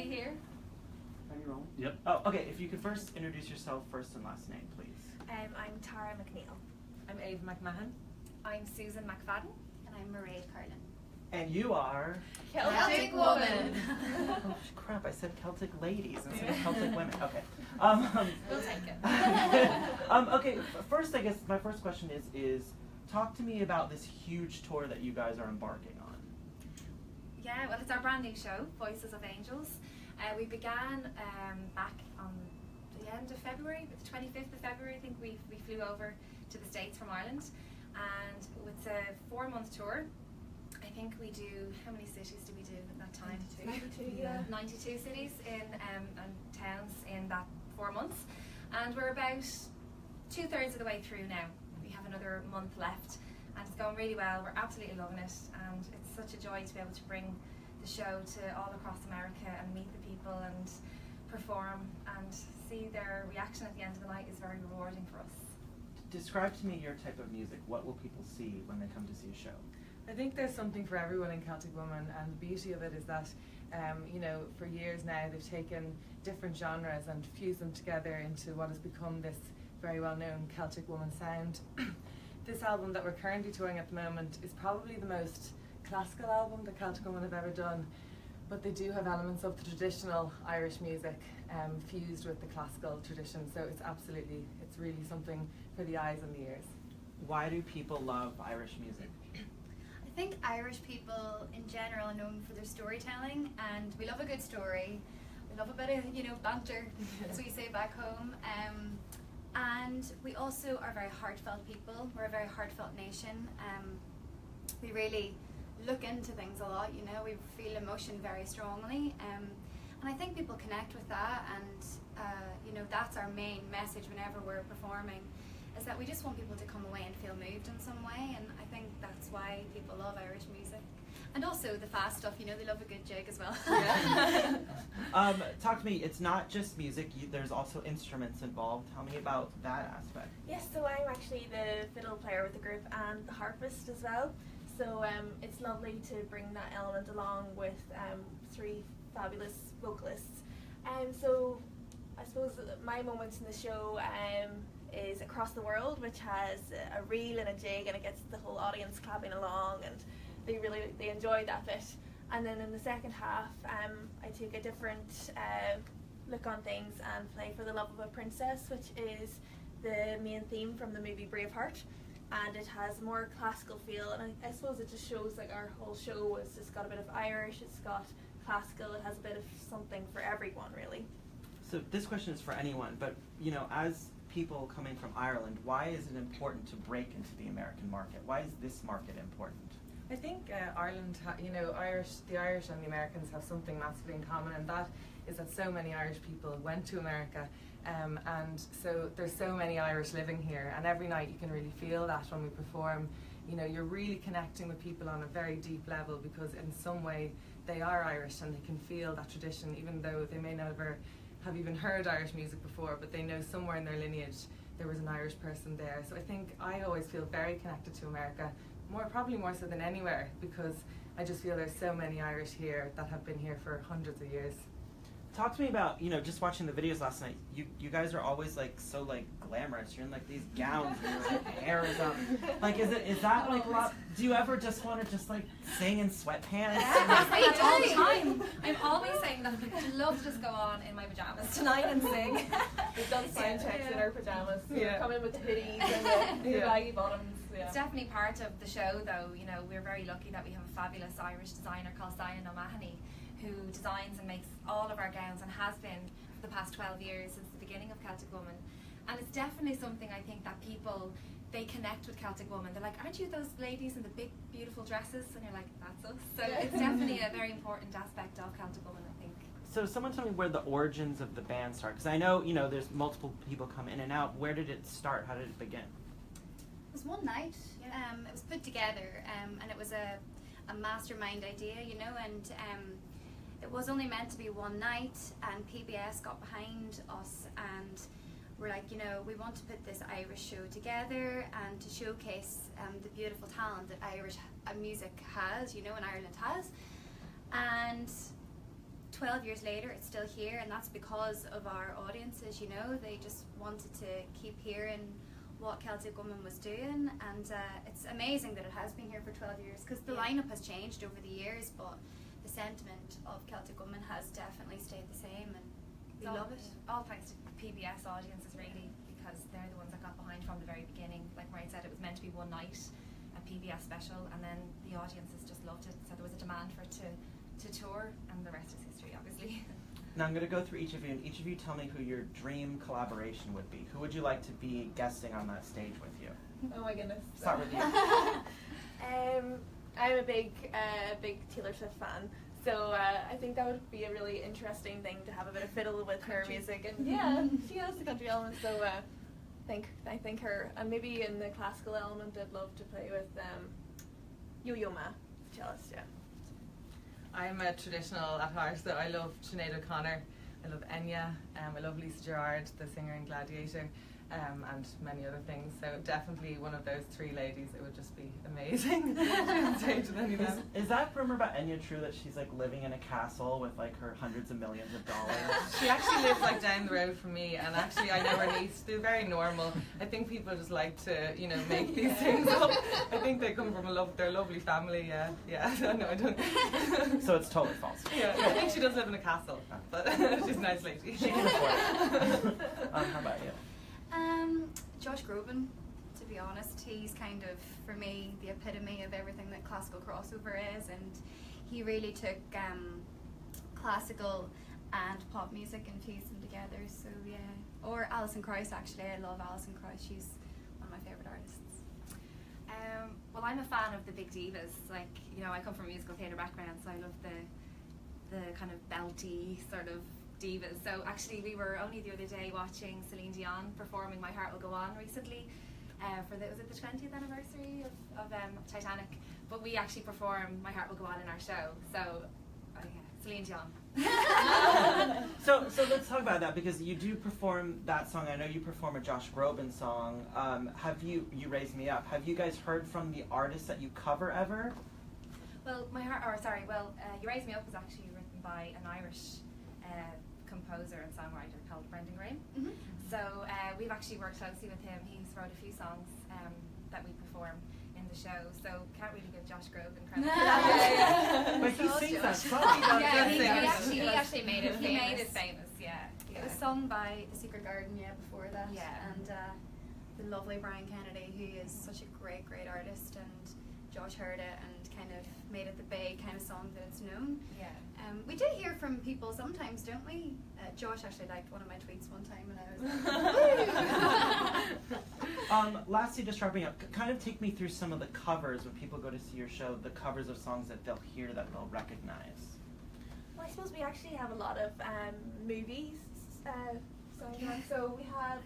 Katie here. Are you rolling? Yep. Oh, okay. If you could first introduce yourself, first and last name, please. I'm Tara McNeil. I'm Ava McMahon. I'm Susan McFadden. And I'm Mairead Carlin. And you are? Celtic Woman. Oh crap! I said Celtic ladies instead of Celtic women. Okay. We'll take it. Okay. First, I guess my first question is talk to me about this huge tour that you guys are embarking on. Yeah, well, it's our brand new show, Voices of Angels. We began back on the end of February, the 25th of February, I think we flew over to the States from Ireland. And it's a 4-month tour. I think we do, how many cities do we do at that time? 92, yeah. 92 cities and towns in that 4 months. And we're about 2/3 of the way through now. We have another month left and it's going really well. We're absolutely loving it and it's such a joy to be able to bring the show to all across America and meet the people and perform and see their reaction at the end of the night is very rewarding for us. Describe to me your type of music. What will people see when they come to see a show? I think there's something for everyone in Celtic Woman, and the beauty of it is that, you know, for years now they've taken different genres and fused them together into what has become this very well-known Celtic Woman sound. This album that we're currently touring at the moment is probably the most classical album that Celtic Woman have ever done, but they do have elements of the traditional Irish music fused with the classical tradition, so it's really something for the eyes and the ears. Why do people love Irish music? I think Irish people in general are known for their storytelling, and we love a good story. We love a bit of, you know, banter, as we say back home. And we also are very heartfelt people. We're a very heartfelt nation. We really look into things a lot, you know, we feel emotion very strongly. And I think people connect with that, and you know, that's our main message whenever we're performing, is that we just want people to come away and feel moved in some way, and I think that's why people love Irish music. And also the fast stuff, you know, they love a good jig as well. Yeah. Talk to me, it's not just music, there's also instruments involved. Tell me about that aspect. Yes, so I'm actually the fiddle player with the group and the harpist as well. So it's lovely to bring that element along with 3 fabulous vocalists. So I suppose my moments in the show is Across the World, which has a reel and a jig, and it gets the whole audience clapping along, and they enjoy that bit. And then in the second half, I take a different look on things and play For the Love of a Princess, which is the main theme from the movie Braveheart, and it has a more classical feel, and I suppose it just shows like our whole show has just got a bit of Irish, it's got classical, it has a bit of something for everyone really. So this question is for anyone, but you know, as people coming from Ireland, why is it important to break into the American market? Why is this market important? I think Ireland, you know, the Irish and the Americans have something massively in common, and that is that so many Irish people went to America, and so there's so many Irish living here, and every night you can really feel that when we perform. You know, you're really connecting with people on a very deep level because in some way they are Irish and they can feel that tradition, even though they may never have even heard Irish music before, but they know somewhere in their lineage there was an Irish person there. So I think I always feel very connected to America, probably more so than anywhere, because I just feel there's so many Irish here that have been here for hundreds of years. Talk to me about, you know, just watching the videos last night, you guys are always like so like glamorous. You're in like these gowns and your like, hair is up. Like is that like a lot? Do you ever just want to just like sing in sweatpants? I say it all the time. I'm always saying that I'd love to just go on in my pajamas tonight and sing. We've done sound checks in our pajamas. Yeah. We're coming with hoodies and the baggy bottoms. Yeah. It's definitely part of the show though, you know, we're very lucky that we have a fabulous Irish designer called Diane O'Mahony, who designs and makes all of our gowns and has been for the past 12 years since the beginning of Celtic Woman. And it's definitely something I think that people, they connect with Celtic Woman. They're like, aren't you those ladies in the big beautiful dresses? And you're like, that's us. So it's definitely a very important aspect of Celtic Woman, I think. So someone tell me where the origins of the band start, because I know, you know, there's multiple people come in and out. Where did it start? How did it begin? It was one night, it was put together, and it was a mastermind idea, you know, and it was only meant to be one night, and PBS got behind us and we're like, you know, we want to put this Irish show together and to showcase the beautiful talent that Irish music has, you know, and Ireland has. And 12 years later, it's still here, and that's because of our audiences. You know, they just wanted to keep hearing what Celtic Woman was doing, and it's amazing that it has been here for 12 years, because the lineup has changed over the years, but the sentiment of Celtic Woman has definitely stayed the same, and we love it. All thanks to PBS audiences, really, because they're the ones that got behind from the very beginning. Like Maureen said, it was meant to be one night, a PBS special, and then the audiences just loved it, so there was a demand for it to tour, and the rest is history, obviously. Now I'm going to go through each of you, and each of you tell me who your dream collaboration would be. Who would you like to be guesting on that stage with you? Oh my goodness. Start with you. I'm a big Taylor Swift fan, so I think that would be a really interesting thing to have a bit of fiddle with her music, and yeah, she has the country element. So I think her, and maybe in the classical element, I'd love to play with Yo-Yo Ma, cellist. Yeah. I'm a traditional at heart, so I love Sinead O'Connor, I love Enya, I love Lisa Gerrard, the singer in Gladiator, and many other things. So definitely one of those three ladies, it would just be amazing. Is that rumor about Enya true, that she's like living in a castle with like her hundreds of millions of dollars? She actually lives like down the road from me, and actually I know her niece. They're very normal. I think people just like to, you know, make these things up. I think they come from they're a lovely family. Yeah. No, I don't. So it's totally false. Yeah, I think she does live in a castle, but she's a nice lady. She can afford it. How about you? Josh Groban, to be honest. He's kind of, for me, the epitome of everything that classical crossover is, and he really took classical and pop music and fused them together, so yeah. Or Alison Krauss, actually. I love Alison Krauss. She's one of my favourite artists. Well, I'm a fan of the big divas. Like, you know, I come from a musical theatre background, so I love the kind of belty sort of divas. So actually we were only the other day watching Celine Dion performing My Heart Will Go On recently for was it the 20th anniversary of Titanic, but we actually performed My Heart Will Go On in our show, so Celine Dion. So let's talk about that, because you do perform that song. I know you perform a Josh Groban song. Have you Raise Me Up, have you guys heard from the artists that you cover ever? Well, You Raise Me Up was actually written by an Irish composer and songwriter called Brendan Graham. Mm-hmm. So we've actually worked closely with him. He's wrote a few songs that we perform in the show, so can't really give Josh Groban credit for that. But he sings that song. He actually made it famous. He made it famous, yeah. It was sung by The Secret Garden, before that. Yeah. And the lovely Brian Kennedy, who is such a great artist, and Josh heard it and kind of made it the big kind of song that it's known. Yeah. We do hear from people sometimes, don't we? Josh actually liked one of my tweets one time, and I was like, lastly, just wrapping up, kind of take me through some of the covers when people go to see your show, the covers of songs that they'll hear that they'll recognize. Well, I suppose we actually have a lot of movies songs. So we have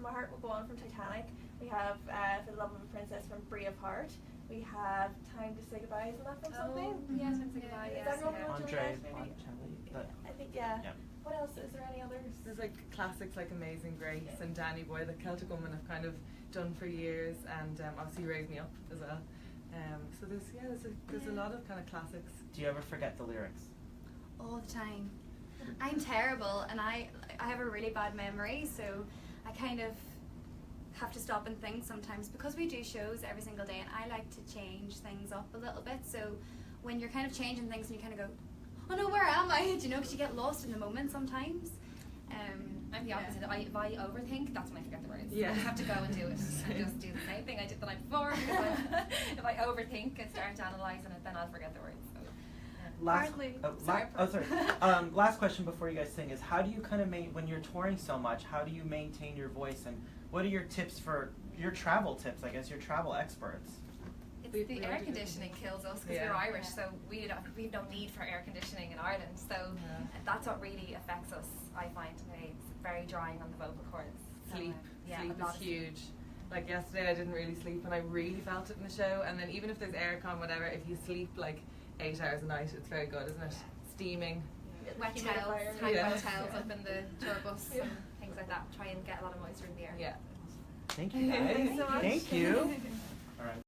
My Heart Will Go On from Titanic. We have For the Love of a Princess from Braveheart. We have Time to Say Goodbye, isn't that from something? Yeah, Time to Say Goodbye. Is that Romeo and Andre Juliet, maybe? Pontelli. I think, yeah. Yeah. What else? Is there any others? There's like classics like Amazing Grace and Danny Boy that Celtic Woman have kind of done for years, and obviously Raise Me Up as well. So there's a lot of kind of classics. Do you ever forget the lyrics? all the time. I'm terrible, and I have a really bad memory, so I kind of have to stop and think sometimes, because we do shows every single day, and I like to change things up a little bit. So when you're kind of changing things and you kind of go, oh no, where am I? Do you know, because you get lost in the moment sometimes. I'm the opposite. If I overthink, that's when I forget the words. Yeah. I have to go and do it, and just do the same thing I did the night before. If I overthink and start analysing it, then I'll forget the words. So, last question before you guys sing is, how do you kind of when you're touring so much, how do you maintain your voice, and what are your tips for your travel tips? I guess you're travel experts. The air conditioning kills us because we're Irish, so we have no need for air conditioning in Ireland. So that's what really affects us, I find. It's very drying on the vocal cords. Sleep is huge. Like yesterday I didn't really sleep, and I really felt it in the show. And then even if there's aircon, whatever, if you sleep like 8 hours a night, it's very good, isn't it? Steaming. Wet towels, hang wet towels up in the tour bus and things like that. Try and get a lot of moisture in the air. Yeah. Thank you guys. Thanks so much. Thank you. All right.